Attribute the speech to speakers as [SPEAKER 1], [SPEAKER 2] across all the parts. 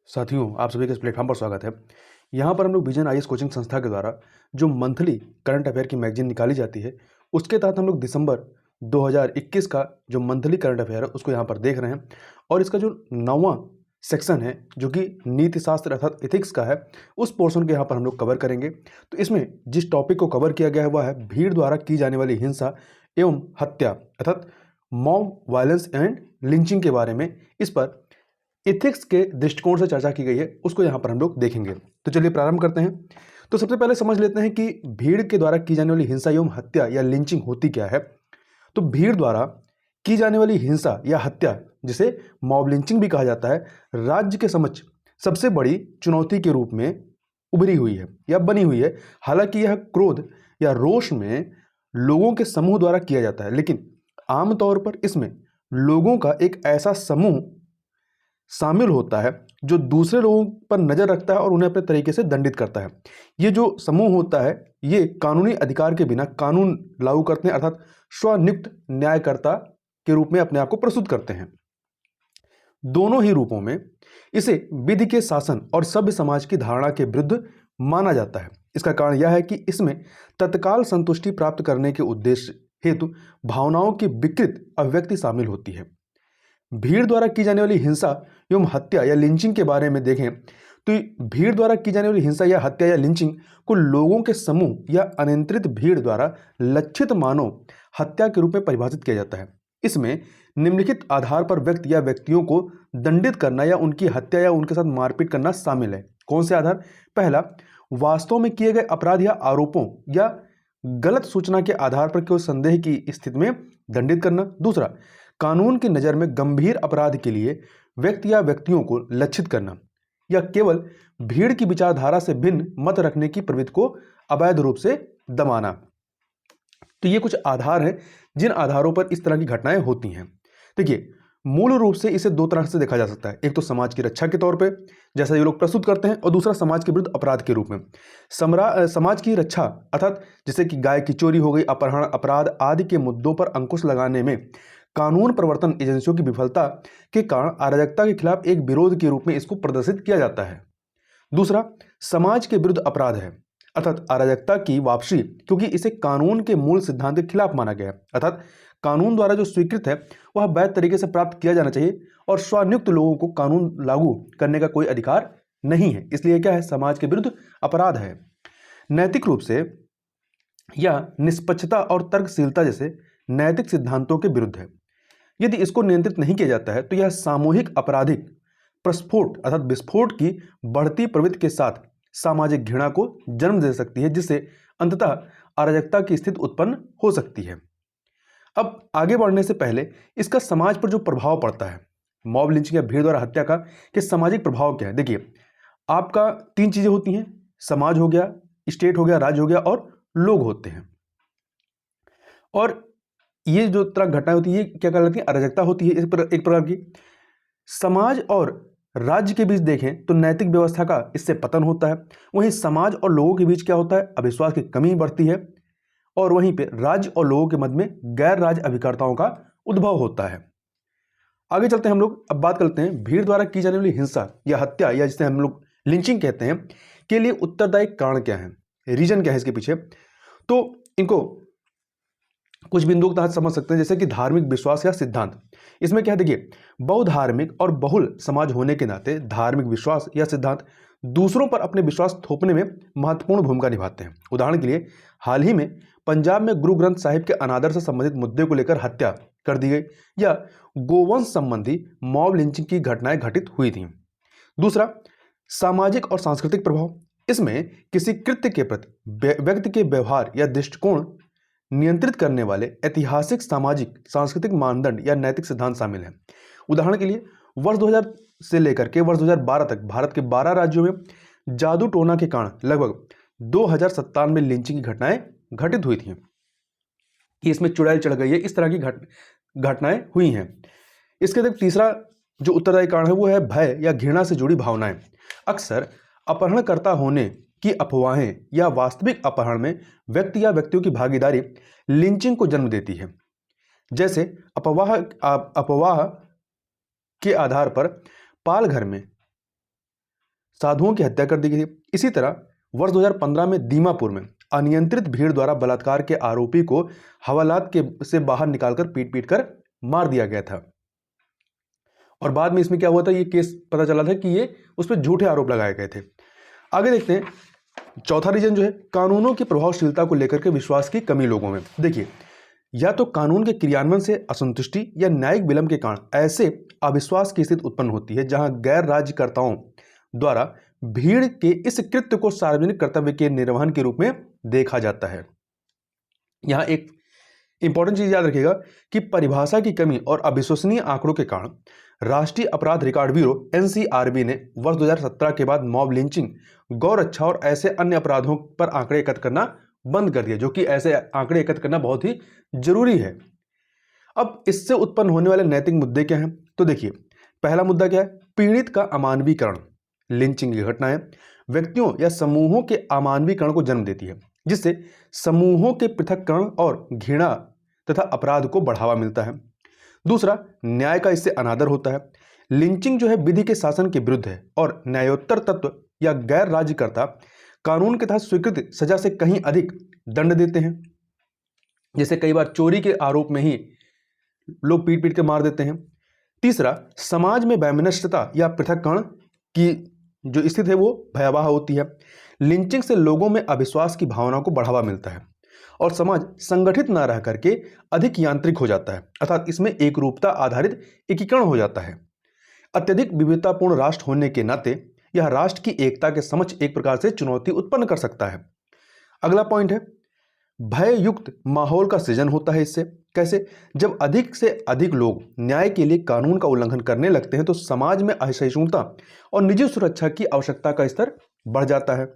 [SPEAKER 1] साथियों, आप सभी का इस प्लेटफॉर्म पर स्वागत है। यहाँ पर हम लोग विजन आईएएस कोचिंग संस्था के द्वारा जो मंथली करंट अफेयर की मैगजीन निकाली जाती है, उसके तहत हम लोग दिसंबर 2021 का जो मंथली करंट अफेयर है उसको यहाँ पर देख रहे हैं। और इसका जो 9वां सेक्शन है जो कि नीति शास्त्र अर्थात एथिक्स का है, उस पोर्शन के यहाँ पर हम लोग कवर करेंगे। तो इसमें जिस टॉपिक को कवर किया गया है वह है भीड़ द्वारा की जाने वाली हिंसा एवं हत्या अर्थात मॉब वायलेंस एंड लिंचिंग के बारे में। इस पर एथिक्स के दृष्टिकोण से चर्चा की गई है, उसको यहाँ पर हम लोग देखेंगे। तो चलिए प्रारंभ करते हैं। तो सबसे पहले समझ लेते हैं कि भीड़ के द्वारा की जाने वाली हिंसा एवं हत्या या लिंचिंग होती क्या है। तो भीड़ द्वारा की जाने वाली हिंसा या हत्या, जिसे मॉब लिंचिंग भी कहा जाता है, राज्य के समक्ष सबसे बड़ी चुनौती के रूप में उभरी हुई है या बनी हुई है। हालांकि यह क्रोध या रोष में लोगों के समूह द्वारा किया जाता है, लेकिन आमतौर पर इसमें लोगों का एक ऐसा समूह शामिल होता है जो दूसरे लोगों पर नजर रखता है और उन्हें अपने तरीके से दंडित करता है। ये जो समूह होता है ये कानूनी अधिकार के बिना कानून लागू करते हैं, अर्थात स्वनियुक्त न्यायकर्ता के रूप में अपने आप को प्रस्तुत करते हैं। दोनों ही रूपों में इसे विधि के शासन और सभ्य समाज की धारणा के विरुद्ध माना जाता है। इसका कारण यह है कि इसमें तत्काल संतुष्टि प्राप्त करने के उद्देश्य हेतु भावनाओं की विकृत अभिव्यक्ति शामिल होती है। भीड़ द्वारा की जाने वाली हिंसा एवं हत्या या लिंचिंग के बारे में देखें तो भीड़ द्वारा की जाने वाली हिंसा या हत्या या लिंचिंग को लोगों के समूह या अनियंत्रित भीड़ द्वारा लक्षित मानव हत्या के रूप में परिभाषित किया जाता है। इसमें निम्नलिखित आधार पर व्यक्ति या व्यक्तियों को दंडित करना या उनकी हत्या या उनके साथ मारपीट करना शामिल है। कौन से आधार? पहला, वास्तव में किए गए अपराध या आरोपों या गलत सूचना के आधार पर केवल संदेह की स्थिति में दंडित करना। दूसरा, कानून की नज़र में गंभीर अपराध के लिए व्यक्ति या व्यक्तियों को लक्षित करना, या केवल भीड़ की विचारधारा से भिन्न मत रखने की प्रवृत्ति को अवैध रूप से दबाना। तो ये कुछ आधार हैं जिन आधारों पर इस तरह की घटनाएं होती हैं। देखिए, मूल रूप से इसे दो तरह से देखा जा सकता है। एक तो समाज की रक्षा के तौर पे, जैसा ये लोग प्रस्तुत करते हैं, और दूसरा समाज के विरुद्ध अपराध के रूप में। समाज की रक्षा अर्थात जैसे कि गाय की चोरी हो गई, अपहरण, अपराध आदि के मुद्दों पर अंकुश लगाने में कानून प्रवर्तन एजेंसियों की विफलता के कारण अराजकता के खिलाफ एक विरोध के रूप में इसको प्रदर्शित किया जाता है। दूसरा, समाज के विरुद्ध अपराध है अर्थात अराजकता की वापसी, क्योंकि इसे कानून के मूल सिद्धांत के खिलाफ माना गया है। अर्थात कानून द्वारा जो स्वीकृत है वह वैध तरीके से प्राप्त किया जाना चाहिए और स्वनियुक्त लोगों को कानून लागू करने का कोई अधिकार नहीं है। इसलिए क्या है? समाज के विरुद्ध अपराध है। नैतिक रूप से या निष्पक्षता और तर्कशीलता जैसे नैतिक सिद्धांतों के विरुद्ध है। यदि इसको नियंत्रित नहीं किया जाता है तो यह सामूहिक आपराधिक प्रस्फोट अर्थात विस्फोट की बढ़ती प्रवृत्ति के साथ सामाजिक घृणा को जन्म दे सकती है, जिससे अंततः अराजकता की स्थिति उत्पन्न हो सकती है। अब आगे बढ़ने से पहले इसका समाज पर जो प्रभाव पड़ता है, मॉब लिंचिंग या भीड़ द्वारा हत्या का, कि सामाजिक प्रभाव क्या है। देखिए, आपका तीन चीजें होती हैं, समाज हो गया, स्टेट हो गया, राज्य हो गया और लोग होते हैं। और ये जो तरह घटनाएं होती है क्या कहलाती है? अराजकता होती है। इस पर एक प्रकार की समाज और राज्य के बीच देखें तो नैतिक व्यवस्था का इससे पतन होता है। वहीं समाज और लोगों के बीच क्या होता है? अविश्वास की कमी बढ़ती है। और वहीं पे राज्य और लोगों के मध्य में गैर राज्य अभिकर्ताओं का उद्भव होता है। आगे चलते हैं हम लोग, अब बात करते हैं भीड़ द्वारा की जाने वाली हिंसा या हत्या या जिसे हम लोग लिंचिंग कहते हैं के लिए उत्तरदायी कारण क्या है, रीजन क्या है इसके पीछे। तो इनको कुछ बिंदुओं के तहत समझ सकते हैं, जैसे कि धार्मिक विश्वास या सिद्धांत। इसमें क्या है? देखिए, बहुधार्मिक और बहुल समाज होने के नाते धार्मिक विश्वास या सिद्धांत दूसरों पर अपने विश्वास थोपने में महत्वपूर्ण भूमिका निभाते हैं। उदाहरण के लिए, हाल ही में पंजाब में गुरु ग्रंथ साहिब के अनादर से संबंधित मुद्दे को लेकर हत्या कर दी गई, या गोवंश संबंधी मॉब लिंचिंग की घटनाएं घटित हुई थी। दूसरा, सामाजिक और सांस्कृतिक प्रभाव। इसमें किसी कृत्य के प्रति व्यक्ति के व्यवहार या दृष्टिकोण नियंत्रित करने वाले ऐतिहासिक, सामाजिक, सांस्कृतिक मानदंड या नैतिक सिद्धांत शामिल हैं। उदाहरण के लिए, वर्ष 2000 से लेकर के वर्ष 2012 तक भारत के 12 राज्यों में जादू टोना के कारण लगभग 2057 में लिंचिंग की घटनाएं घटित हुई थी कि इसमें चुड़ैल चढ़ गई है, इस तरह की घटनाएं हुई हैं। इसके तक तीसरा जो उत्तरदायी कारण है वो है भय या घृणा से जुड़ी भावनाएं। अक्सर अपहरणकर्ता होने की अफवाहें या वास्तविक अपहरण में व्यक्ति या व्यक्तियों की भागीदारी लिंचिंग को जन्म देती है। जैसे अफवाह के आधार पर पालघर में साधुओं की हत्या कर दी गई थी। इसी तरह वर्ष 2015 में दीमापुर में अनियंत्रित भीड़ द्वारा बलात्कार के आरोपी को हवालात के से बाहर निकालकर पीट पीट कर मार दिया गया था। और बाद में इसमें क्या हुआ था, ये केस पता चला था कि ये उस पर झूठे आरोप लगाए गए थे। आगे देखते हैं, चौथा रीजन जो है कानूनों की प्रभावशीलता को लेकर के विश्वास की कमी लोगों में। देखिए, या तो कानून के क्रियान्वयन से असंतुष्टि या न्यायिक विलंब के कारण ऐसे अविश्वास की स्थिति उत्पन्न होती है जहां गैर राज्यकर्ताओं द्वारा भीड़ के इस कृत्य को सार्वजनिक कर्तव्य के निर्वहन के रूप में देखा जाता है। यहां एक इंपॉर्टेंट चीज याद रखिएगा कि परिभाषा की कमी और अविश्वसनीय आंकड़ों के कारण राष्ट्रीय अपराध रिकॉर्ड ब्यूरो एनसीआरबी ने वर्ष 2017 के बाद मॉब लिंचिंग, गौरक्षा और ऐसे अन्य अपराधों पर आंकड़े एकत्र करना बंद कर दिया, जो कि ऐसे आंकड़े एकत्र करना बहुत ही जरूरी है। अब इससे उत्पन्न होने वाले नैतिक मुद्दे क्या हैं? तो देखिए, पहला मुद्दा क्या है? पीड़ित का अमानवीकरण। लिंचिंग की घटनाएं व्यक्तियों या समूहों के अमानवीकरण को जन्म देती है, जिससे समूहों के पृथक्करण और घृणा तथा अपराध को बढ़ावा मिलता है। दूसरा, न्याय का इससे अनादर होता है। लिंचिंग जो है विधि के शासन के विरुद्ध है और न्यायोत्तर तत्व या गैर राज्यकर्ता कानून के तहत स्वीकृत सजा से कहीं अधिक दंड देते हैं। जैसे कई बार चोरी के आरोप में ही लोग पीट पीट के मार देते हैं। तीसरा, समाज में वैमनस्यता या पृथक्करण की जो स्थिति है वो भयावह होती है। लिंचिंग से लोगों में अविश्वास की भावना को बढ़ावा मिलता है और समाज संगठित न रह करके अधिक यांत्रिक हो जाता है, अर्थात इसमें एक रूपता आधारित एकीकरण हो जाता है। अत्यधिक विविधतापूर्ण राष्ट्र होने के नाते यह राष्ट्र की एकता के समक्ष एक प्रकार से चुनौती उत्पन्न कर सकता है। अगला पॉइंट है, भय युक्त माहौल का सृजन होता है इससे। कैसे? जब अधिक से अधिक लोग न्याय के लिए कानून का उल्लंघन करने लगते हैं तो समाज में असहिष्णुता और निजी सुरक्षा की आवश्यकता का स्तर बढ़ जाता है।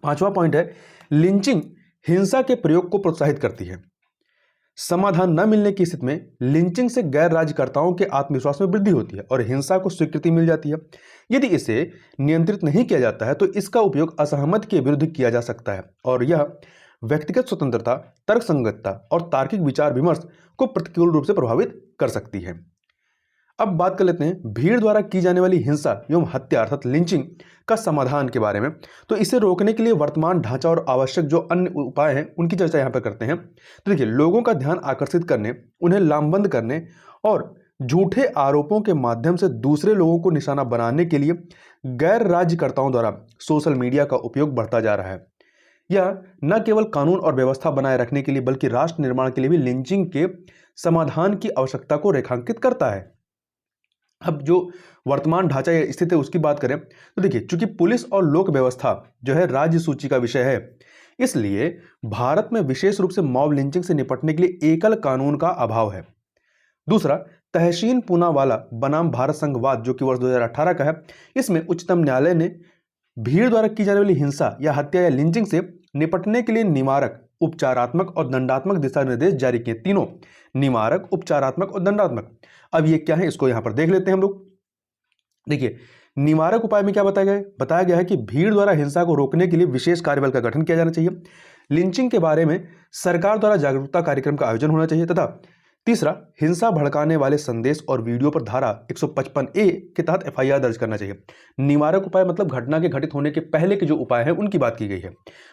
[SPEAKER 1] पांचवा पॉइंट है, लिंचिंग हिंसा के प्रयोग को प्रोत्साहित करती है। समाधान न मिलने की स्थिति में लिंचिंग से गैर राज्यकर्ताओं के आत्मविश्वास में वृद्धि होती है और हिंसा को स्वीकृति मिल जाती है। यदि इसे नियंत्रित नहीं किया जाता है तो इसका उपयोग असहमत के विरुद्ध किया जा सकता है और यह व्यक्तिगत स्वतंत्रता, तर्कसंगतता और तार्किक विचार विमर्श को प्रतिकूल रूप से प्रभावित कर सकती है। अब बात कर लेते हैं भीड़ द्वारा की जाने वाली हिंसा एवं हत्या अर्थात लिंचिंग का समाधान के बारे में। तो इसे रोकने के लिए वर्तमान ढांचा और आवश्यक जो अन्य उपाय हैं उनकी चर्चा यहाँ पर करते हैं। तो देखिए, लोगों का ध्यान आकर्षित करने, उन्हें लामबंद करने और झूठे आरोपों के माध्यम से दूसरे लोगों को निशाना बनाने के लिए गैर राज्यकर्ताओं द्वारा सोशल मीडिया का उपयोग बढ़ता जा रहा है। यह न केवल कानून और व्यवस्था बनाए रखने के लिए बल्कि राष्ट्र निर्माण के लिए भी लिंचिंग के समाधान की आवश्यकता को रेखांकित करता है। अब जो वर्तमान ढांचा या स्थिति है उसकी बात करें तो देखिए, चूंकि पुलिस और लोक व्यवस्था जो है राज्य सूची का विषय है, इसलिए भारत में विशेष रूप से मॉब लिंचिंग से निपटने के लिए एकल कानून का अभाव है। दूसरा, तहसीन पूनावाला बनाम भारत संघवाद जो कि वर्ष 2018 का है, इसमें उच्चतम न्यायालय ने भीड़ द्वारा की जाने वाली हिंसा या हत्या या लिंचिंग से निपटने के लिए निवारक, उपचारात्मक और दंडात्मक दिशा निर्देश जारी किए। तीनों, निवारक, उपचारात्मक और दंडात्मक। अब ये क्या है इसको यहां पर देख लेते हैं हम लोग। देखिए, निवारक उपाय में क्या बताया गया है कि भीड़ द्वारा हिंसा को रोकने के लिए विशेष कार्यबल का गठन किया जाना चाहिए। लिंचिंग के बारे में सरकार द्वारा जागरूकता कार्यक्रम का आयोजन होना चाहिए तथा तीसरा, हिंसा भड़काने वाले संदेश और वीडियो पर धारा 155A के तहत एफआईआर दर्ज करना चाहिए। निवारक उपाय मतलब घटना के घटित होने के पहले के जो उपाय हैं उनकी बात की गई है।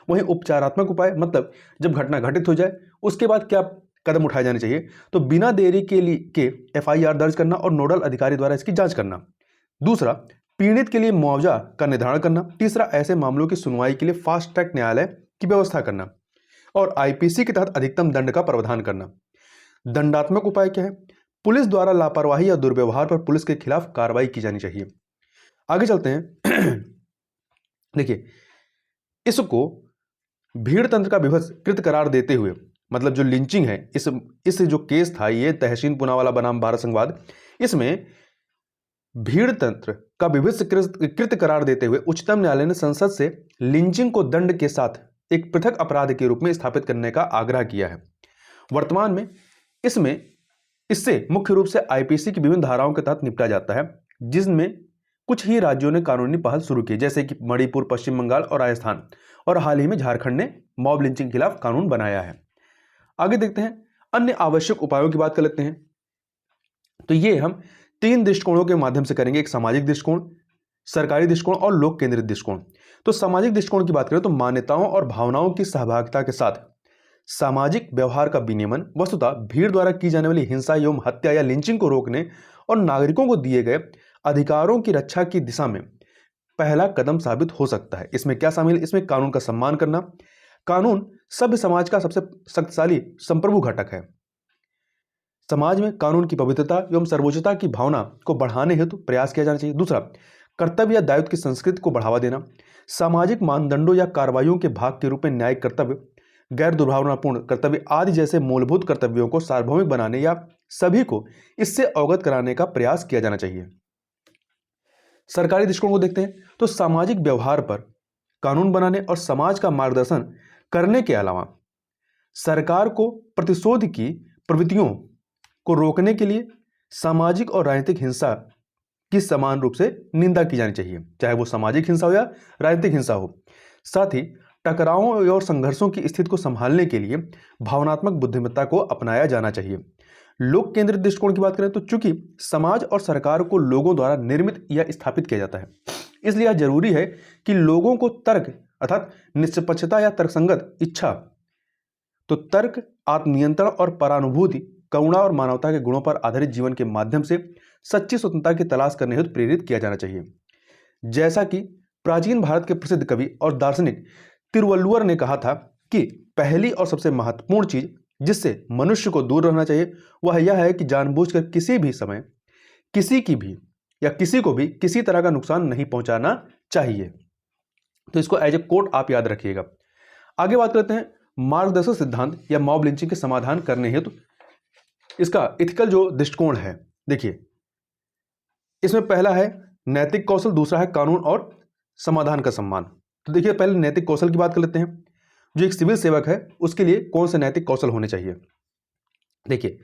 [SPEAKER 1] वहीं उपचारात्मक उपाय मतलब जब घटना घटित हो जाए उसके बाद क्या कदम उठाए जाने चाहिए, तो बिना देरी के एफआईआर दर्ज करना और नोडल अधिकारी द्वारा इसकी जांच करना। दूसरा, पीड़ित के लिए मुआवजा का निर्धारण करना। तीसरा, ऐसे मामलों की सुनवाई के लिए फास्ट ट्रैक न्यायालय की व्यवस्था करना और आईपीसी के तहत अधिकतम दंड का प्रावधान करना। दंडात्मक उपाय क्या है? पुलिस द्वारा लापरवाही या दुर्व्यवहार पर पुलिस के खिलाफ कार्रवाई की जानी चाहिए। आगे चलते हैं। देखिए, इसको भीड़ तंत्र का विभत्स कृत करार देते हुए, मतलब जो लिंचिंग है, इस जो केस था ये तहसीन पूनावाला बनाम भारत संघवाद, इसमें भीड़ तंत्र का विभत्स कृत करार देते हुए उच्चतम न्यायालय ने संसद से लिंचिंग को दंड के साथ एक पृथक अपराध के रूप में स्थापित करने का आग्रह किया है। वर्तमान में इससे मुख्य रूप से आईपीसी की विभिन्न धाराओं के तहत निपटा जाता है, जिसमें कुछ ही राज्यों ने कानूनी पहल शुरू की, जैसे कि मणिपुर, पश्चिम बंगाल और राजस्थान, और हाल ही में झारखंड ने मॉब लिंचिंग के खिलाफ कानून बनाया है। आगे देखते हैं, अन्य आवश्यक उपायों की बात कर लेते हैं। तो ये हम 3 दृष्टिकोणों के माध्यम से करेंगे। एक सामाजिक दृष्टिकोण, सरकारी दृष्टिकोण और लोक केंद्रित दृष्टिकोण। तो सामाजिक दृष्टिकोण की बात करें तो मान्यताओं और भावनाओं की सहभागिता के साथ सामाजिक व्यवहार का विनियमन वस्तुतः भीड़ द्वारा की जाने वाली हिंसा एवं हत्या या लिंचिंग को रोकने और नागरिकों को दिए गए अधिकारों की रक्षा की दिशा में पहला कदम साबित हो सकता है। इसमें क्या शामिल है? इसमें कानून का सम्मान करना। कानून सभ्य समाज का सबसे शक्तिशाली संप्रभु घटक है। समाज में कानून की पवित्रता एवं सर्वोच्चता की भावना को बढ़ाने हेतु प्रयास किया जाना चाहिए। दूसरा, कर्तव्य या दायित्व की संस्कृति को बढ़ावा देना। सामाजिक मानदंडों या कार्रवाइयों के भाग के रूप में न्यायिक कर्तव्य, गैर दुर्भावनापूर्ण कर्तव्य आदि जैसे मूलभूत कर्तव्यों को सार्वभौमिक बनाने या सभी को इससे अवगत कराने का प्रयास किया जाना चाहिए। सरकारी दृष्टिकोण को देखते हैं तो सामाजिक व्यवहार पर कानून बनाने और समाज का मार्गदर्शन करने के अलावा सरकार को प्रतिशोध की प्रवृत्तियों को रोकने के लिए सामाजिक और राजनीतिक हिंसा की समान रूप से निंदा की जानी चाहिए, चाहे वो सामाजिक हिंसा हो या राजनीतिक हिंसा हो। साथ ही टकरावों और संघर्षों की स्थिति को संभालने के लिए भावनात्मक बुद्धिमत्ता को अपनाया जाना चाहिए। लोक केंद्रित दृष्टिकोण की बात करें तो चूंकि समाज और सरकार को लोगों द्वारा निर्मित या स्थापित किया जाता है, इसलिए यह जरूरी है कि लोगों को तर्क अर्थात निष्पक्षता या तर्कसंगत इच्छा, तो तर्क, आत्मनियंत्रण और परानुभूति, करुणा और मानवता के गुणों पर आधारित जीवन के माध्यम से सच्ची स्वतंत्रता की तलाश करने हेतु प्रेरित किया जाना चाहिए। जैसा कि प्राचीन भारत के प्रसिद्ध कवि और दार्शनिक तिरुवल्लुवर ने कहा था कि पहली और सबसे महत्वपूर्ण चीज जिससे मनुष्य को दूर रहना चाहिए वह यह है कि जानबूझकर किसी भी समय किसी की भी या किसी को भी किसी तरह का नुकसान नहीं पहुंचाना चाहिए। तो इसको एज ए कोट आप याद रखिएगा। आगे बात करते हैं मार्गदर्शक सिद्धांत या मॉब लिंचिंग के समाधान करने हेतु इसका इथिकल जो दृष्टिकोण है। देखिए, इसमें पहला है नैतिक कौशल, दूसरा है कानून और समाधान का सम्मान। तो देखिए, पहले नैतिक कौशल की बात कर लेते हैं। जो एक सिविल सेवक है उसके लिए कौन से नैतिक कौशल होने चाहिए? देखिए,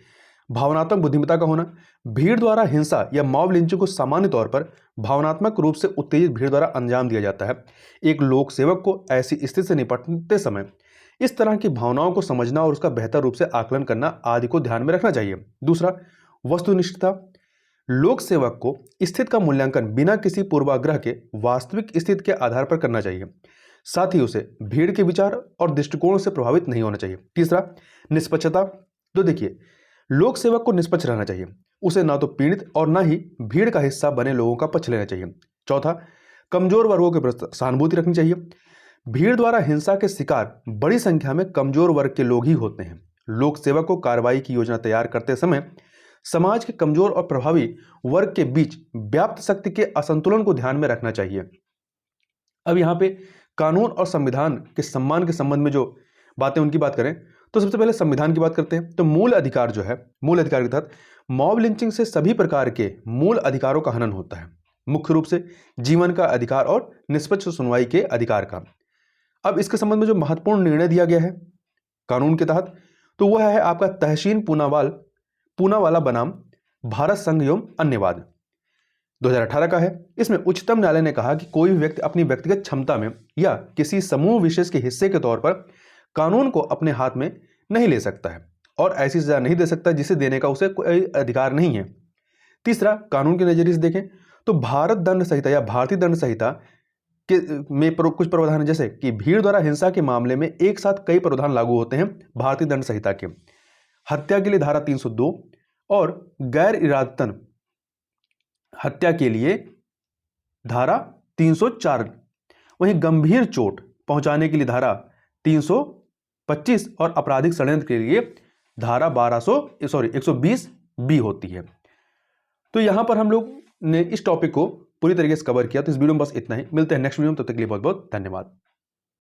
[SPEAKER 1] भावनात्मक बुद्धिमत्ता का होना। भीड़ द्वारा हिंसा या मॉब लिंचिंग को सामान्य तौर पर भावनात्मक रूप से उत्तेजित भीड़ द्वारा अंजाम दिया जाता है। एक लोक सेवक को ऐसी स्थिति से निपटते समय इस तरह की भावनाओं को समझना और उसका बेहतर रूप से आकलन करना आदि को ध्यान में रखना चाहिए। दूसरा, वस्तुनिष्ठता। लोक सेवक को स्थिति का मूल्यांकन बिना किसी पूर्वाग्रह के वास्तविक स्थिति के आधार पर करना चाहिए। साथ ही उसे भीड़ के विचार और दृष्टिकोण से प्रभावित नहीं होना चाहिए। तीसरा, निष्पक्षता। तो देखिए, लोक सेवक को निष्पक्ष रहना चाहिए। उसे ना तो पीड़ित और ना ही भीड़ का हिस्सा बने लोगों का पक्ष लेना चाहिए। चौथा, कमजोर वर्गों के प्रति सहानुभूति रखनी चाहिए। भीड़ द्वारा हिंसा के शिकार बड़ी संख्या में कमजोर वर्ग के लोग ही होते हैं। लोक सेवक को कार्रवाई की योजना तैयार करते समय समाज के कमजोर और प्रभावी वर्ग के बीच व्याप्त शक्ति के असंतुलन को ध्यान में रखना चाहिए। अब यहाँ पे कानून और संविधान के सम्मान के संबंध में जो बातें उनकी बात करें तो सबसे पहले संविधान की बात करते हैं। तो मूल अधिकार जो है, मूल अधिकार के तहत मॉब लिंचिंग से सभी प्रकार के मूल अधिकारों का हनन होता है, मुख्य रूप से जीवन का अधिकार और निष्पक्ष सुनवाई के अधिकार का। अब इसके संबंध में जो महत्वपूर्ण निर्णय दिया गया है कानून के तहत, तो वह है आपका तहसीन पूनावाला बनाम भारत संघ एवं अन्यवाद 2018 का है। इसमें उच्चतम न्यायालय ने कहा कि कोई भी व्यक्ति अपनी व्यक्तिगत क्षमता में या किसी समूह विशेष के हिस्से के तौर पर कानून को अपने हाथ में नहीं ले सकता है और ऐसी सजा नहीं दे सकता जिसे देने का उसे कोई अधिकार नहीं है। तीसरा, कानून के नजरिए से देखें तो भारत दंड संहिता या भारतीय दंड संहिता के में कुछ प्रावधान है, जैसे कि भीड़ द्वारा हिंसा के मामले में एक साथ कई प्रावधान लागू होते हैं भारतीय दंड संहिता के। हत्या के लिए धारा 302 और गैर इरादतन हत्या के लिए धारा 304, वहीं गंभीर चोट पहुंचाने के लिए धारा 325 और आपराधिक षड्यंत्र के लिए धारा 120 बी होती है। तो यहां पर हम लोग ने इस टॉपिक को पूरी तरीके से कवर किया। तो इस वीडियो में बस इतना ही। मिलते हैं नेक्स्ट वीडियो में, तब तक के लिए बहुत बहुत धन्यवाद।